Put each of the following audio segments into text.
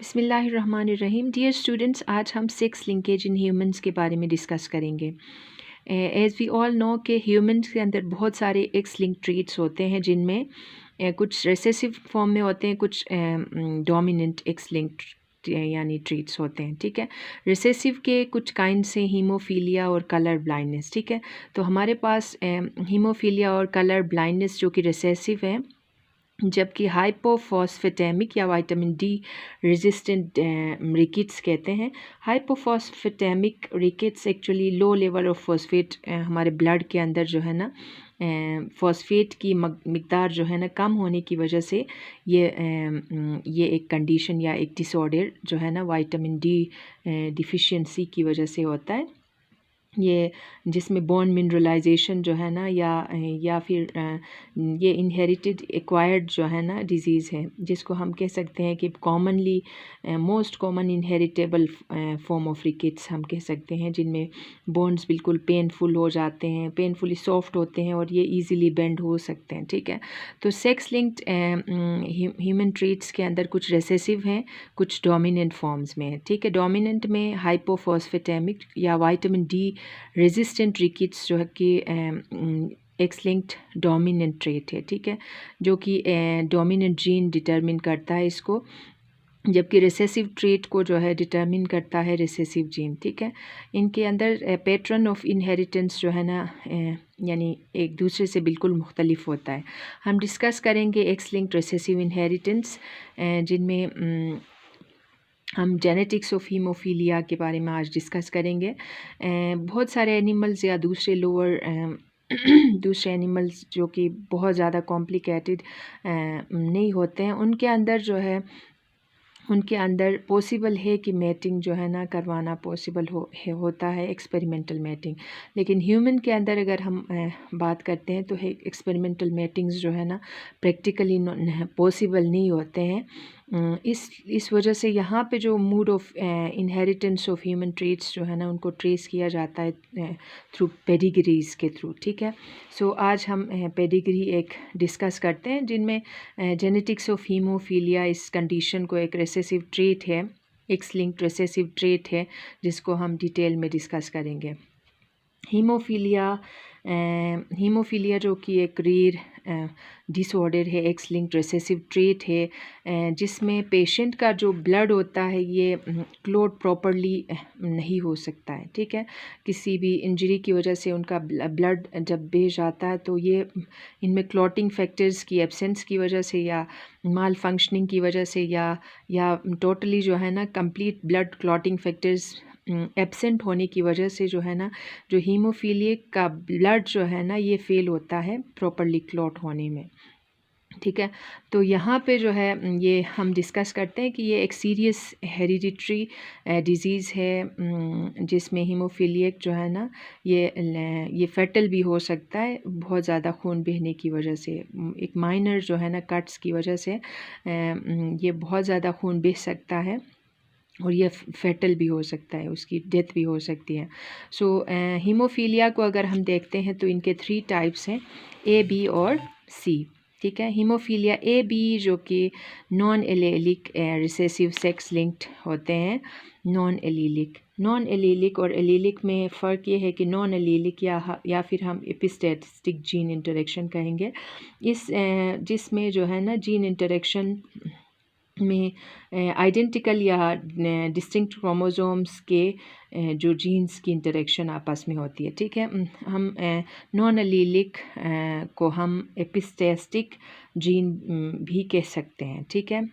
बिस्मिल्लाहिर्रहमानिर्रहीम। Dear students, आज हम सेक्स लिंकेज इन ह्यूमंस के बारे में डिस्कस करेंगे। एज़ वी ऑल नो कि ह्यूमंस के अंदर बहुत सारे एक्स लिंक ट्रेट्स होते हैं, जिनमें कुछ रिसेसिव फॉर्म में होते हैं, कुछ डोमिनेंट एक्स लिंक यानी ट्रेट्स होते हैं। ठीक है, रिसेसिव के कुछ काइंड से हीमोफीलिया और कलर ब्लाइंडनेस। ठीक है, तो हमारे पास हीमोफीलिया और कलर ब्लाइंडनेस जो कि रिसेसिव है, जबकि हाइपोफॉस्फेटेमिक या विटामिन डी रेजिस्टेंट रिकेट्स कहते हैं। Hypophosphatemic rickets actually low level of phosphate हमारे ब्लड के अंदर जो है ना फॉस्फेट की मिकदार जो है ना कम होने की वजह से ये एक कंडीशन या एक डिसऑर्डर जो है ना विटामिन डी डिफिशिएंसी की वजह से होता है। ये जिसमें बोन मिनरलाइजेशन जो है ना या फिर ये इनहेरिटेड एक्वायर्ड जो है ना डिज़ीज़ है, जिसको हम कह सकते हैं कि commonly most common inheritable form of rickets हम कह सकते हैं, जिनमें बोन्स बिल्कुल पेनफुल हो जाते हैं, पेनफुली सॉफ्ट होते हैं और ये इजीली बेंड हो सकते हैं। ठीक है, तो सेक्स लिंक्ड ह्यूमन ट्रेट्स के अंदर कुछ रेसेसिव हैं, कुछ डोमिनेंट फॉर्म्स में है। ठीक है, डोमिनेंट में हाइपोफॉस्फेटेमिक या विटामिन डी रेजिस्टेंट रिकेट्स जो है कि एक्स लिंक्ड डोमिनेंट ट्रेट है। ठीक है, जो कि डोमिनेंट जीन डिटरमिन करता है इसको, जबकि रिसेसिव ट्रेट को जो है डिटरमिन करता है रिसेसिव जीन। ठीक है, इनके अंदर पैटर्न ऑफ इनहेरिटेंस जो है ना यानी एक दूसरे से बिल्कुल मुख्तलिफ होता है। हम डिस्कस करेंगे एक्स लिंक्ड रिसेसिव इनहेरिटेंस, जिनमें हम जेनेटिक्स ऑफ हीमोफीलिया के बारे में आज डिस्कस करेंगे। बहुत सारे एनिमल्स या दूसरे लोअर दूसरे एनिमल्स जो कि बहुत ज़्यादा कॉम्प्लिकेटेड नहीं होते हैं, उनके अंदर पॉसिबल है कि मैटिंग जो है ना करवाना पॉसिबल होता है, एक्सपेरिमेंटल मैटिंग। लेकिन ह्यूमन के अंदर अगर हम बात करते हैं तो एक्सपेरिमेंटल मैटिंग्स जो है ना प्रैक्टिकली पॉसिबल नहीं होते हैं। इस वजह से यहाँ पे जो mood off inheritance of human traits जो है ना उनको ट्रेस किया जाता है थ्रू पेडिग्रीज के थ्रू। ठीक है, सो आज हम पेडिग्री एक डिस्कस करते हैं, जिनमें जेनेटिक्स ऑफ हीमोफीलिया इस कंडीशन को एक रेसेसिव ट्रेट है, एक्स लिंक्ड रेसेसिव ट्रेट है, जिसको हम डिटेल में डिस्कस करेंगे। हीमोफीलिया जो कि एक रेयर डिसऑर्डर है, एक्स लिंक्ड रेसेसिव ट्रेट है, जिसमें पेशेंट का जो ब्लड होता है ये क्लॉट प्रॉपरली नहीं हो सकता है। ठीक है, किसी भी इंजरी की वजह से उनका ब्लड जब बह जाता है तो ये इनमें क्लॉटिंग फैक्टर्स की एब्सेंस की वजह से या माल फंक्शनिंग की वजह से या टोटली जो है ना complete blood clotting factors absent होने की वजह से जो है ना जो हीमोफीलिया का ब्लड जो है ना ये फेल होता है प्रॉपरली क्लॉट होने में। ठीक है, तो यहाँ पे जो है ये हम डिस्कस करते हैं कि ये एक सीरियस हेरिडिटरी डिज़ीज़ है, जिसमें हीमोफीलिया जो है ना ये फैटल भी हो सकता है बहुत ज़्यादा खून बहने की वजह से। एक माइनर जो है ना कट्स की वजह से ये बहुत ज़्यादा खून बह सकता है और ये फैटल भी हो सकता है, उसकी डेथ भी हो सकती है। सो हीमोफीलिया को अगर हम देखते हैं तो इनके 3 टाइप्स हैं, ए, बी और सी। ठीक है, हीमोफीलिया ए बी जो कि non allelic recessive sex linked होते हैं। नॉन एलीलिक और एलीलिक में फ़र्क ये है कि नॉन एलीलिक या फिर हम एपिस्टेटिक जीन इंटरेक्शन कहेंगे, जिसमें जो है ना जीन इंटरेक्शन में आइडेंटिकल या डिस्टिंक्ट क्रोमोसोम्स के जो जीन्स की इंटरेक्शन आपस में होती है। ठीक है, हम नॉन एलीलिक को हम एपिस्टेटिक जीन भी कह सकते हैं। ठीक है,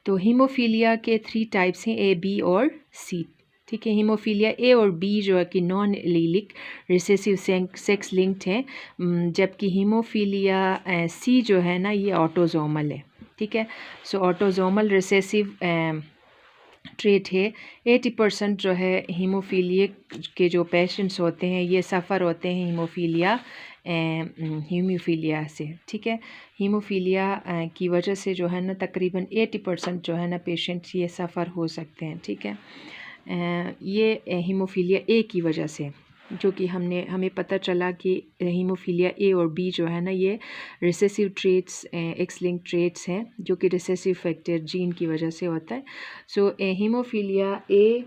तो हीमोफीलिया के 3 टाइप्स हैं, ए, बी और सी। ठीक है, हीमोफीलिया ए और बी जो है कि non allelic recessive sex linked है, जबकि हीमोफीलिया सी जो है ना ये ऑटोजोमल है। ठीक है, सो ऑटोजोमल रिसेसिव ट्रेट है। 80% जो है हीमोफीलिया के जो पेशेंट्स होते हैं ये सफ़र होते हैं हीमोफीलिया से। ठीक है, हीमोफीलिया की वजह से जो है ना तकरीबन 80% जो है ना पेशेंट्स ये सफ़र हो सकते हैं। ठीक है, ये हीमोफीलिया ए की वजह से। जो कि हमें पता चला कि हीमोफीलिया ए और बी जो है ना ये recessive traits, x link traits हैं, जो कि रिसेसिव फैक्टर जीन की वजह से होता है। सो हीमोफीलिया ए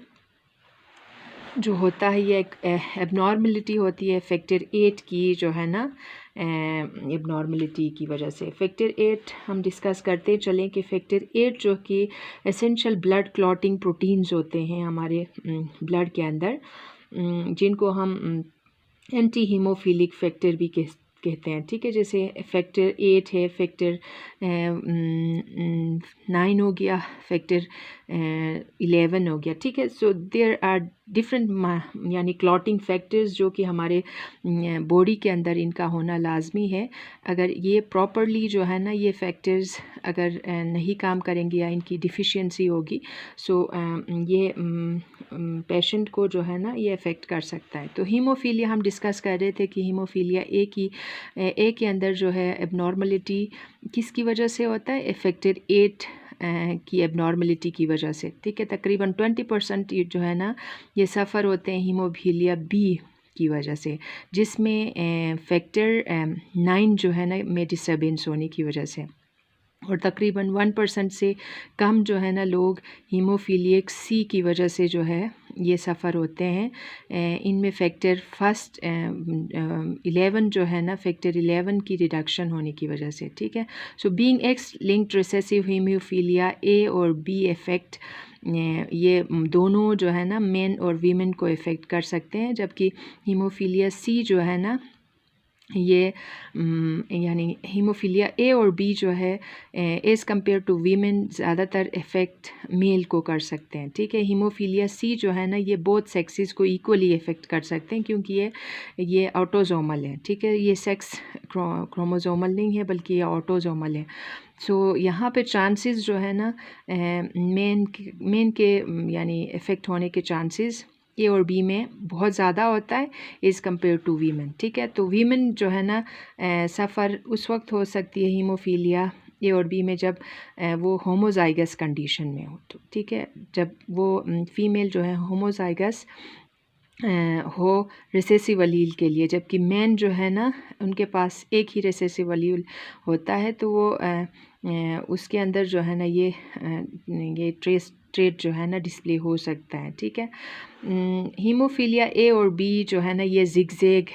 जो होता है ये एक एबनॉर्मलिटी होती है फैक्टर 8 की जो है ना एबनॉर्मलिटी की वजह से। फैक्टर 8 हम डिस्कस करते चलें कि फैक्टर 8 जो कि एसेंशियल ब्लड क्लॉटिंग प्रोटीन्स होते हैं हमारे ब्लड के अंदर, जिनको हम एंटी हीमोफिलिक फैक्टर भी कहते हैं, ठीक है। जैसे फैक्टर 8 है, फैक्टर 9 हो गया, फैक्टर 11 हो गया, ठीक है। सो देयर आर डिफरेंट यानी क्लॉटिंग फैक्टर्स जो कि हमारे बॉडी के अंदर इनका होना लाजमी है। अगर ये प्रॉपरली जो है ना ये फैक्टर्स अगर नहीं काम करेंगे या इनकी डिफिशियंसी होगी, सो ये पेशेंट को जो है ना ये अफेक्ट कर सकता है। तो हीमोफीलिया हम डिस्कस कर रहे थे कि हीमोफीलिया ए के अंदर जो है एबनॉर्मलिटी किसकी वजह से होता है, फैक्टर 8 की एबनॉर्मलिटी की वजह से, ठीक है। तकरीबन 20% जो है ना ये सफ़र होते हैं हीमोफीलिया बी की वजह से, जिसमें फैक्टर 9 जो है ना में डिस्टर्बेंस होने की वजह से, और तकरीबन 1% से कम जो है ना लोग हीमोफीलिया सी की वजह से जो है ये सफ़र होते हैं। इनमें फैक्टर 11 जो है ना फैक्टर 11 की रिडक्शन होने की वजह से, ठीक है। So being x linked recessive haemophilia A और बी इफ़ेक्ट ये दोनों जो है ना मेन और वीमेन को इफ़ेक्ट कर सकते हैं, जबकि हीमोफीलिया सी जो है ना ये यानी हीमोफीलिया ए और बी जो है एज़ कम्पेयर टू वीमेन ज़्यादातर इफ़ेक्ट मेल को कर सकते हैं, ठीक है। हीमोफीलिया सी जो है ना ये बोथ सेक्सेस को इक्वली इफ़ेक्ट कर सकते हैं, क्योंकि ये ऑटोजोमल है, ठीक है। ये सेक्स क्रोमोजोमल नहीं है बल्कि ये ऑटोजोमल है। सो यहाँ पे चांसेस जो है ना मेन के यानी इफ़ेक्ट होने के चांसेस ए और बी में बहुत ज़्यादा होता है एज़ कम्पेयर टू वीमेन, ठीक है। तो वीमेन जो है ना सफ़र उस वक्त हो सकती है हीमोफीलिया ए और बी में जब वो होमोजाइगस कंडीशन में हो, तो ठीक है, जब वो फीमेल जो है होमोजाइगस हो रिसेसिव अलील के लिए, जबकि मैन जो है ना उनके पास एक ही रिसेसिव अलील होता है, तो वो उसके अंदर जो है ना ये ट्रेट जो है ना डिस्प्ले हो सकता है, ठीक है। हीमोफीलिया ए और बी जो है ना ये जिगजैग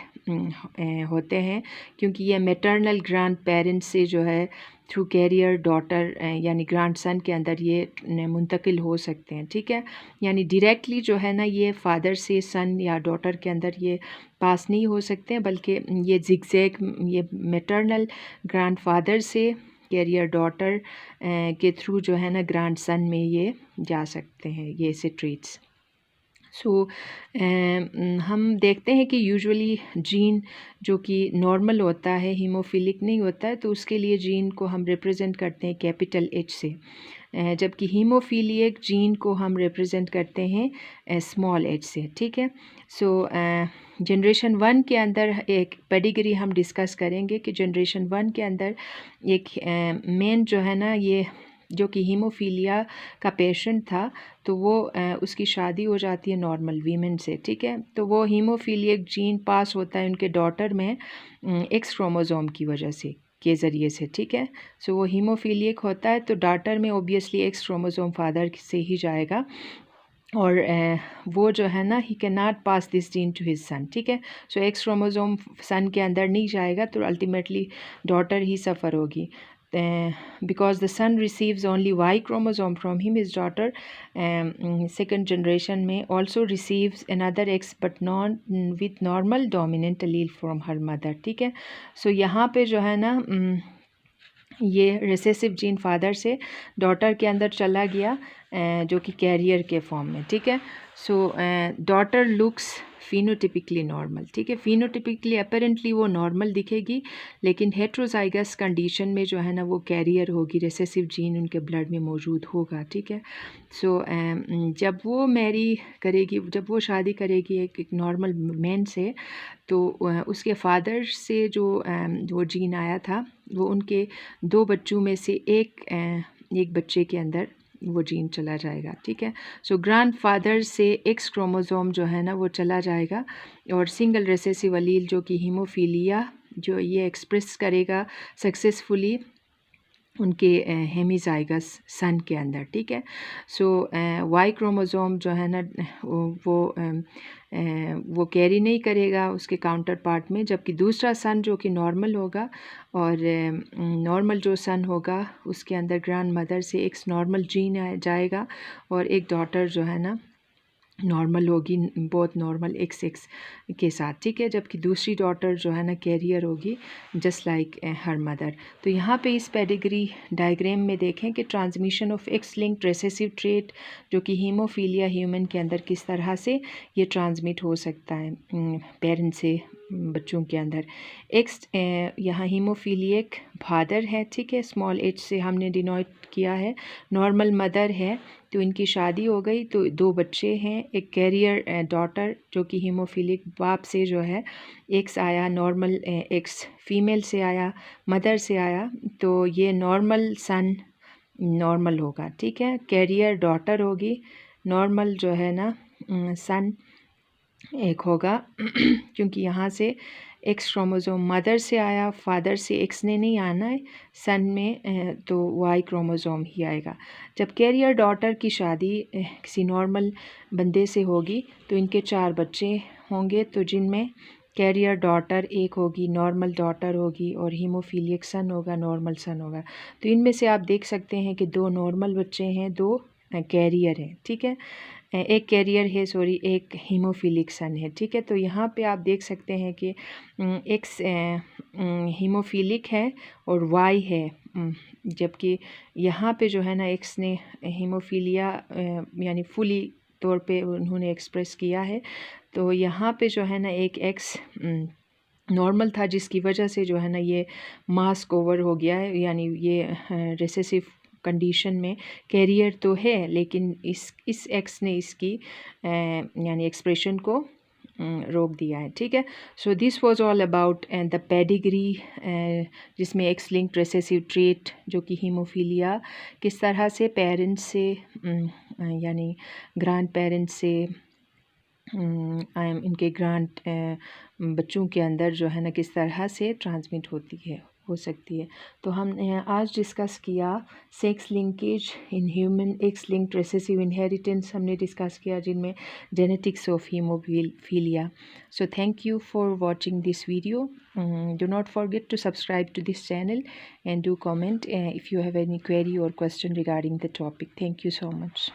होते हैं, क्योंकि ये मैटरनल ग्रैंड पेरेंट्स से जो है थ्रू कैरियर डॉटर यानी ग्रैंड सन के अंदर ये मुंतकिल हो सकते हैं, ठीक है। यानी डायरेक्टली जो है ना ये फादर से सन या डॉटर के अंदर ये पास नहीं हो सकते हैं, बल्कि ये जिगजैग ये मैटरनल ग्रैंड फादर से कैरियर डॉटर के थ्रू जो है ना ग्रैंड सन में ये जा सकते हैं ये ऐसे ट्रेट्स। सो हम देखते हैं कि यूजुअली जीन जो कि नॉर्मल होता है हीमोफिलिक नहीं होता है, तो उसके लिए जीन को हम रिप्रेजेंट करते हैं कैपिटल एच से, जबकि हीमोफीलियक जीन को हम रिप्रेजेंट करते हैं स्मॉल एच से, ठीक है। सो जनरेशन 1 के अंदर एक पेडिग्री हम डिस्कस करेंगे कि जनरेशन 1 के अंदर एक मेन जो है ना ये जो कि हीमोफीलिया का पेशेंट था, तो वो उसकी शादी हो जाती है नॉर्मल वीमेन से, ठीक है। तो वो हीमोफीलियक जीन पास होता है उनके डॉटर में एक्स क्रोमोसोम की वजह से के ज़रिए से, ठीक है। सो वो हीमोफीलियक होता है तो डॉटर में ऑब्वियसली एक्स क्रोमोसोम फादर से ही जाएगा, और वो जो है ना he can not pass this gene to his son, ठीक है। सो एक्स क्रोमोसोम सन के अंदर नहीं जाएगा, तो अल्टीमेटली डॉटर ही सफ़र होगी। Because the son receives only Y chromosome from him, his daughter second generation में also receives another X but not with normal dominant allele from her mother, ठीक है। सो यहाँ पे जो है ना ये रिसेसिव जीन फादर से डॉटर के अंदर चला गया जो कि कैरियर के फॉर्म में, ठीक है। सो डॉटर लुक्स फिनोटिपिकली नॉर्मल, ठीक है। फिनोटिपिकली अपेरेंटली वो नॉर्मल दिखेगी, लेकिन हेट्रोजाइगस कंडीशन में जो है ना वो कैरियर होगी, रिसेसिव जीन उनके ब्लड में मौजूद होगा, ठीक है। सो जब वो मैरी करेगी, जब वो शादी करेगी एक नॉर्मल मैन से, तो उसके फादर से जो वो जीन आया था वो उनके 2 बच्चों में से एक बच्चे के अंदर वो जीन चला जाएगा, ठीक है। सो ग्रैंडफादर से एक्स क्रोमोसोम जो है ना वो चला जाएगा, और सिंगल रिसेसिव अलील जो कि हीमोफीलिया जो ये एक्सप्रेस करेगा सक्सेसफुली उनके हेमीजाइगस सन के अंदर, ठीक है। सो वाई क्रोमोसोम जो है ना वो कैरी नहीं करेगा उसके काउंटर पार्ट में, जबकि दूसरा सन जो कि नॉर्मल होगा, और नॉर्मल जो सन होगा उसके अंदर ग्रैंड मदर से एक नॉर्मल जीन जाएगा, और एक डॉटर जो है ना नॉर्मल होगी, बहुत नॉर्मल एक्स के साथ, ठीक है। जबकि दूसरी डॉटर जो है ना कैरियर होगी जस्ट लाइक हर मदर। तो यहाँ पे इस पेडिग्री डायग्राम में देखें कि transmission of x linked recessive trait जो कि हीमोफीलिया ह्यूमन के अंदर किस तरह से ये ट्रांसमिट हो सकता है पेरेंट्स से बच्चों के अंदर। एक्स यहाँ हीमोफीलियक फादर है, ठीक है, स्मॉल एच से हमने डिनोट किया है। नॉर्मल मदर है, तो इनकी शादी हो गई, तो 2 बच्चे हैं, एक कैरियर डॉटर जो कि हीमोफिलिक बाप से जो है एक्स आया, नॉर्मल एक्स फीमेल से आया, मदर से आया, तो ये नॉर्मल सन नॉर्मल होगा, ठीक है। कैरियर डॉटर होगी, नॉर्मल जो है ना सन एक होगा क्योंकि यहाँ से एक्स क्रोमोसोम मदर से आया, फादर से एक्स ने नहीं आना है सन में, तो वाई क्रोमोसोम ही आएगा। जब कैरियर डॉटर की शादी किसी नॉर्मल बंदे से होगी तो इनके 4 बच्चे होंगे, तो जिनमें कैरियर डॉटर एक होगी, नॉर्मल डॉटर होगी, और हीमोफीलियक सन होगा, नॉर्मल सन होगा। तो इनमें से आप देख सकते हैं कि 2 नॉर्मल बच्चे हैं, 2 कैरियर हैं, ठीक है। एक कैरियर है, सॉरी, एक हीमोफिलिक सन है, ठीक है। तो यहाँ पे आप देख सकते हैं कि एक्स हीमोफिलिक है और वाई है, जबकि यहाँ पे जो है ना एक्स ने हीमोफीलिया यानी फुली तौर पे उन्होंने एक्सप्रेस किया है, तो यहाँ पे जो है ना एक एक्स नॉर्मल था जिसकी वजह से जो है ना ये मास कवर हो गया है, यानी ये रिसेसिव कंडीशन में कैरियर तो है, लेकिन इस एक्स ने इसकी यानी एक्सप्रेशन को रोक दिया है, ठीक है। So this was all about the pedigree, जिसमें एक्स लिंक्ड रिसेसिव ट्रेट जो कि हीमोफीलिया किस तरह से पेरेंट्स से यानी ग्रैंड पेरेंट्स से इनके ग्रांट बच्चों के अंदर जो है ना किस तरह से ट्रांसमिट हो सकती है। तो हमने आज डिस्कस किया sex linkage in human x linked recessive inheritance हमने डिस्कस किया, जिनमें genetics of haemophilia. So thank you for watching this video. Do not forget to subscribe to this channel and do comment if you have any query or question regarding the topic. Thank you so much.